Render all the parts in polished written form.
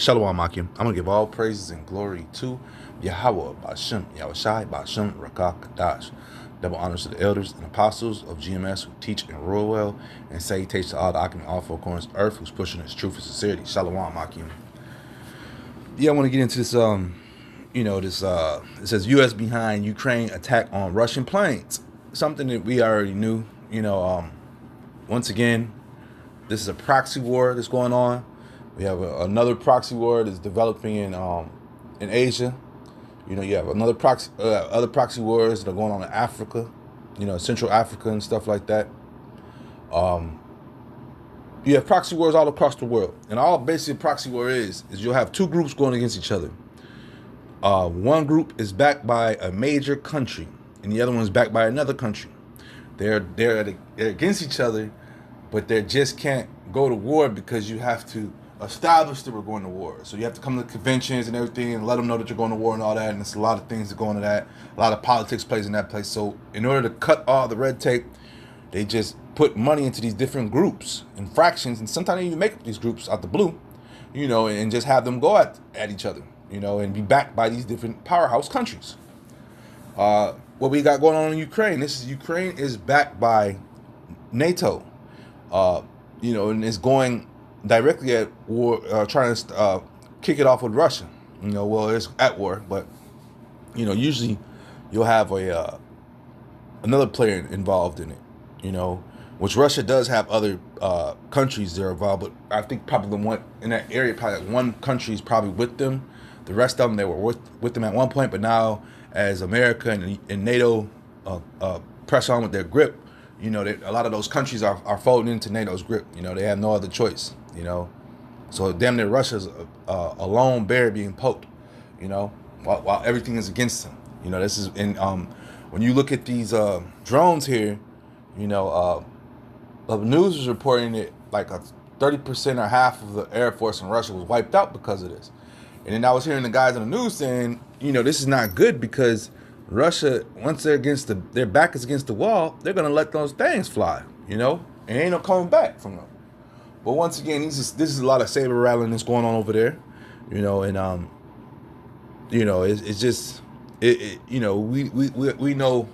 Shalom Akim. I'm going to give all praises and glory to Yahweh, Bashem, Yahushai, Bashem, Rakah, Kadash. Double honors to the elders and apostles of GMS who teach and rule well, and salutations to all the Akim in all four corners of earth who's pushing its truth and sincerity. Shalom Akim. Yeah, I want to get into this, it says U.S. behind Ukraine attack on Russian planes. Something that we already knew, once again, this is a proxy war that's going on. We have another proxy war that's developing in Asia. You have another other proxy wars that are going on in Africa, Central Africa and stuff like that. You have proxy wars all across the world, and all basically proxy war is you'll have two groups going against each other. One group is backed by a major country, and the other one is backed by another country. They're against each other, but they just can't go to war because you have to establish that we're going to war. So you have to come to conventions and everything and let them know that you're going to war and all that. And it's a lot of things that go into that. A lot of politics plays in that place. So in order to cut all the red tape, they just put money into these different groups and fractions. And sometimes they even make up these groups out the blue, and just have them go at each other, and be backed by these different powerhouse countries. What we got going on in Ukraine, Ukraine is backed by NATO, and it's going directly at war, trying to kick it off with Russia. It's at war, but usually you'll have another player involved in it. Which Russia does have other countries that are involved, but I think probably the one in that area, probably like one country is probably with them. The rest of them, they were with them at one point, but now as America and NATO press on with their grip, a lot of those countries are folding into NATO's grip. They have no other choice. So damn near Russia's a lone bear being poked. While everything is against them. This is when you look at these drones here, the news is reporting that like 30% or half of the Air Force in Russia was wiped out because of this. And then I was hearing the guys on the news saying, this is not good because Russia, once they're their back is against the wall, they're gonna let those things fly, and ain't no coming back from them. But once again, this is a lot of saber rattling that's going on over there, and it's just we know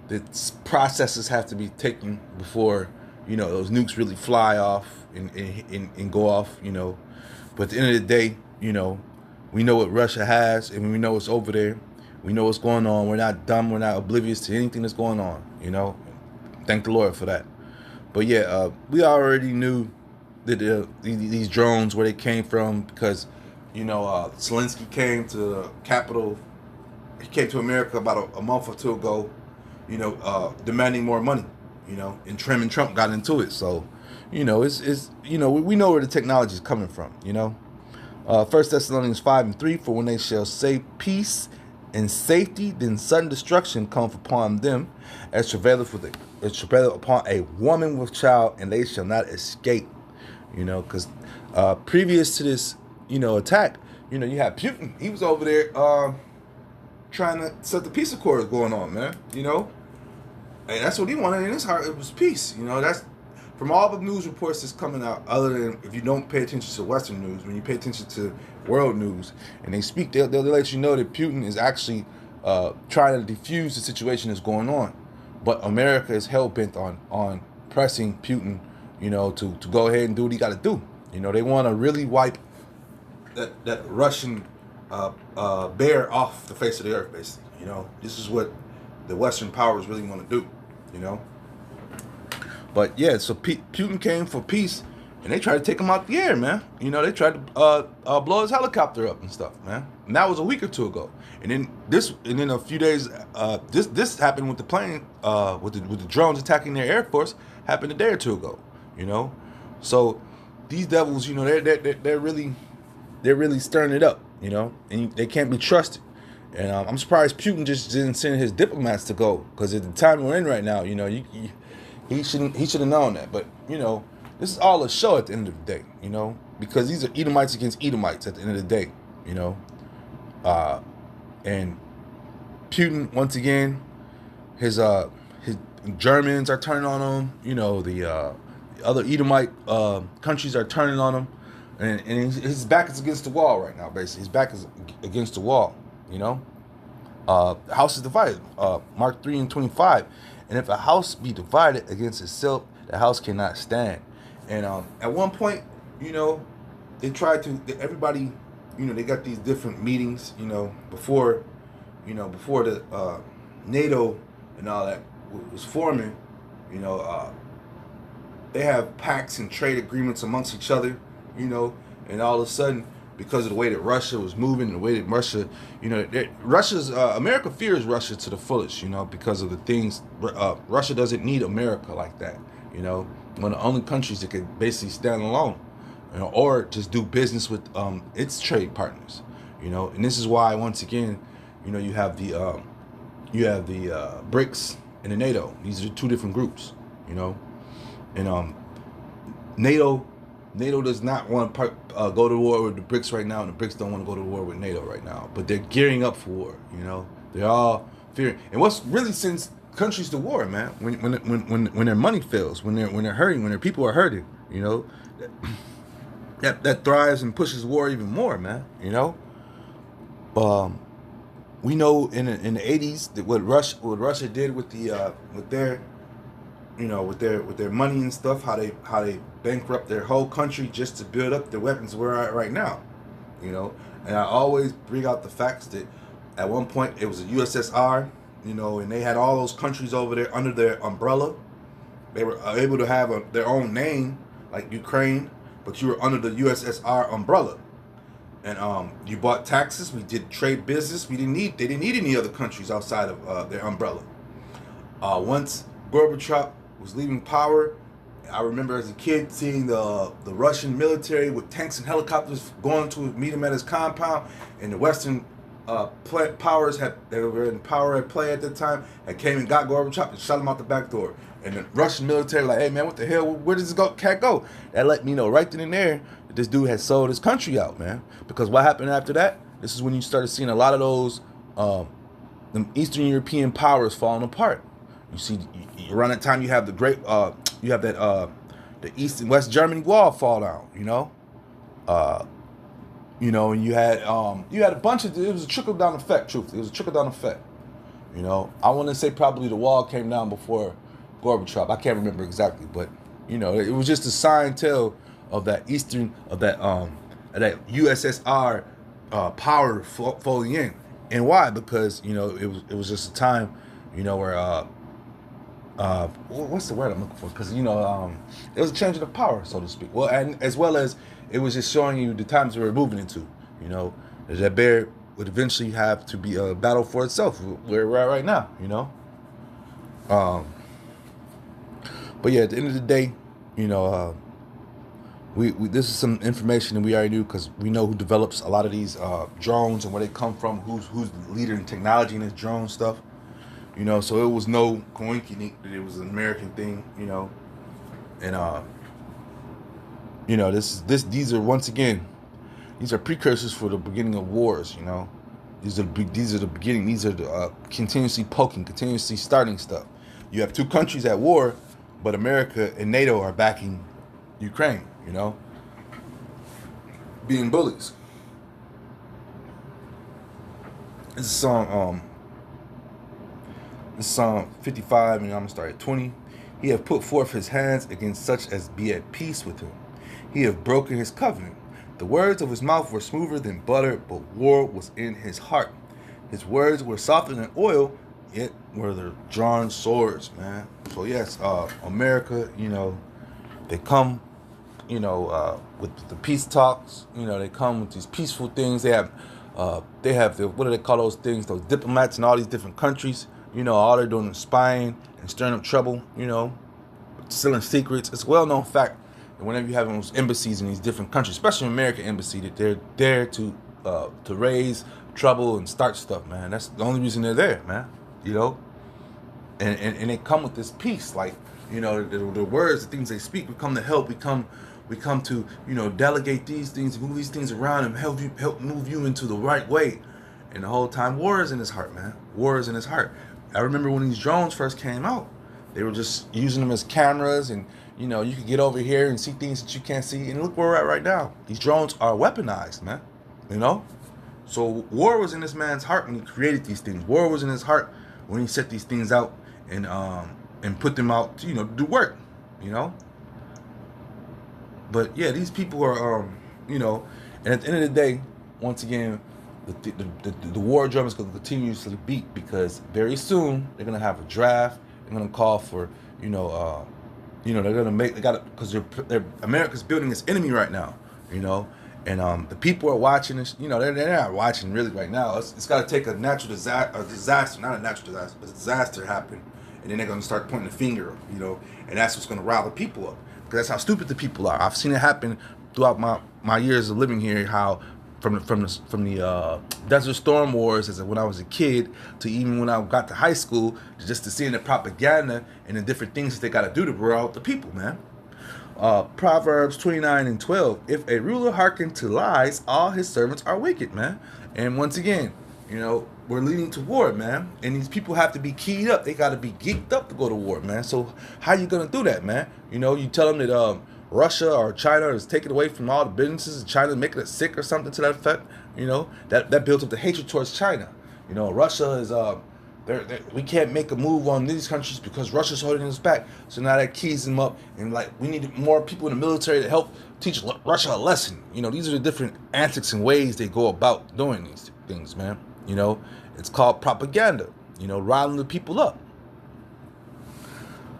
that processes have to be taken before those nukes really fly off and go off, But at the end of the day, we know what Russia has, and we know what's over there. We know what's going on. We're not dumb. We're not oblivious to anything that's going on, Thank the Lord for that. But yeah, we already knew that these drones, where they came from, because, Zelensky came to the Capitol. He came to America about a month or two ago, demanding more money, and Trump got into it. So, we know where the technology is coming from, 1 Thessalonians 5:3, for when they shall say peace and safety, then sudden destruction cometh upon them, as travaileth upon a woman with child, and they shall not escape. Because previous to this, attack, you had Putin. He was over there trying to set the peace accords going on, man. And that's what he wanted in his heart. It was peace. That's from all the news reports that's coming out. Other than if you don't pay attention to Western news, when you pay attention to world news, and they speak, they'll let you know that Putin is actually trying to defuse the situation that's going on. But America is hell bent on pressing Putin, to go ahead and do what he got to do. They want to really wipe that Russian bear off the face of the earth, basically. This is what the Western powers really want to do. But yeah, so Putin came for peace, and they tried to take him out the air, man. They tried to blow his helicopter up and stuff, man. And that was a week or two ago. And then a few days, this happened with the plane, with the drones attacking their air force, happened a day or two ago. So these devils, they're really stirring it up, and they can't be trusted. And I'm surprised Putin just didn't send his diplomats to go, because at the time we're in right now, he should have known that. But this is all a show at the end of the day, because these are Edomites against Edomites at the end of the day, and Putin, once again, his Germans are turning on him, the other Edomite countries are turning on him, and his back is against the wall right now. Basically, his back is against the wall. You know, the house is divided. Mark 3:25, and if a house be divided against itself, the house cannot stand. And at one point, you know, they tried to everybody, you know, they got these different meetings, before the NATO and all that was forming, you know, they have pacts and trade agreements amongst each other, and all of a sudden, because of the way that Russia was moving, the way that Russia, America fears Russia to the fullest, because of the things, Russia doesn't need America like that, one of the only countries that can basically stand alone, or just do business with its trade partners, and this is why, once again, you have the BRICS and the NATO. These are two different groups, and NATO does not want to go to war with the BRICS right now, and the BRICS don't want to go to war with NATO right now. But they're gearing up for war. They're all fearing. And what's really sends countries to war, man? When their money fails, when they're hurting, when their people are hurting, that thrives and pushes war even more, man. We know in the 80s that what Russia did with their money and stuff, how they bankrupt their whole country just to build up the weapons we're at right now, And I always bring out the facts that at one point it was a USSR, and they had all those countries over there under their umbrella. They were able to have their own name, like Ukraine, but you were under the USSR umbrella. And you bought taxes. We did trade business. They didn't need any other countries outside of their umbrella. Once Gorbachev was leaving power, I remember as a kid seeing the Russian military with tanks and helicopters going to meet him at his compound, and the Western powers they were in power at play at that time, and came and got Gorbachev and shot him out the back door. And the Russian military like, hey man, what the hell? Where does this cat go? That let me know right then and there that this dude had sold his country out, man. Because what happened after that? This is when you started seeing a lot of those them Eastern European powers falling apart. You see, around that time you have the great, the East and West Germany wall fall down. And you had a bunch of, it was a trickle down effect. Truthfully, it was a trickle down effect. I want to say probably the wall came down before Gorbachev. I can't remember exactly, but it was just a sign tell of that USSR power folding in. And why? Because it was just a time where what's the word I'm looking for? Because it was a change of power, so to speak. Well, and as well as it was just showing you the times we were moving into. That bear would eventually have to be a battle for itself, where we're at right now. But yeah, at the end of the day, we this is some information that we already knew, because we know who develops a lot of these drones and where they come from, who's the leader in technology in this drone stuff. So it was no coincidence that it was an American thing, and these are, once again, these are precursors for the beginning of wars. These are the beginning. These are the continuously poking, continuously starting stuff. You have two countries at war, but America and NATO are backing Ukraine, being bullies. This is Psalm 55, and I'm going to start at 20. He hath put forth his hands against such as be at peace with him. He hath broken his covenant. The words of his mouth were smoother than butter, but war was in his heart. His words were softer than oil, yet were the drawn swords, man. So yes, America, they come, with the peace talks. They come with these peaceful things. They have the, what do they call those things? Those diplomats in all these different countries. All they're doing is spying and stirring up trouble. Stealing secrets. It's a well-known fact that whenever you have those embassies in these different countries, especially American embassy, that they're there to raise trouble and start stuff, man. That's the only reason they're there, man. And they come with this peace, like the words, the things they speak. We come to help. We come to delegate these things, move these things around, and help move you into the right way. And the whole time, war is in his heart, man. War is in his heart. I remember when these drones first came out, they were just using them as cameras and you know, you can get over here and see things that you can't see. And look where we're at right now. These drones are weaponized, man. You know? So war was in this man's heart when he created these things. War was in his heart when he set these things out and put them out to, you know, do work, you know? But yeah, these people are, you know, and at the end of the day, once again, the war drum is going to continuously beat because very soon they're going to have a draft. They're going to call for, they're going to make, they got to, because they're America's building its enemy right now, you know, and the people are watching this, you know, they're not watching really right now. It's got to take a natural disaster, not a natural disaster, but a disaster happen, and then they're going to start pointing the finger, you know, and that's what's going to rile the people up. That's how stupid the people are. I've seen it happen throughout my years of living here. How from the Desert Storm Wars, as when I was a kid, to even when I got to high school, just to seeing the propaganda and the different things that they got to do to rile out the people, man. Proverbs 29:12. If a ruler hearken to lies, all his servants are wicked, man. And once again, you know, we're leading to war, man. And these people have to be keyed up. They got to be geeked up to go to war, man. So how you going to do that, man? You know, you tell them that Russia or China is taking away from all the businesses and China making it sick or something to that effect. You know, that builds up the hatred towards China. You know, Russia is, we can't make a move on these countries because Russia's holding us back. So now that keys them up. And, like, we need more people in the military to help teach Russia a lesson. You know, these are the different antics and ways they go about doing these things, man. You know, it's called propaganda, you know, riling the people up.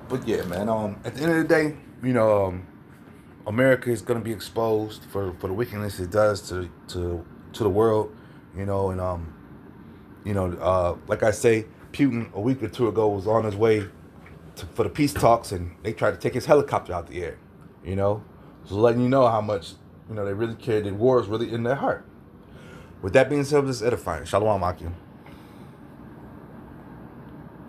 But yeah, man, at the end of the day, you know, America is going to be exposed for the wickedness it does to the world, you know, and, like I say, Putin a week or two ago was on his way for the peace talks, and they tried to take his helicopter out the air, you know, so letting you know how much, you know, they really cared, that war is really in their heart. With that being said, this is edifying. Shalom, Akim.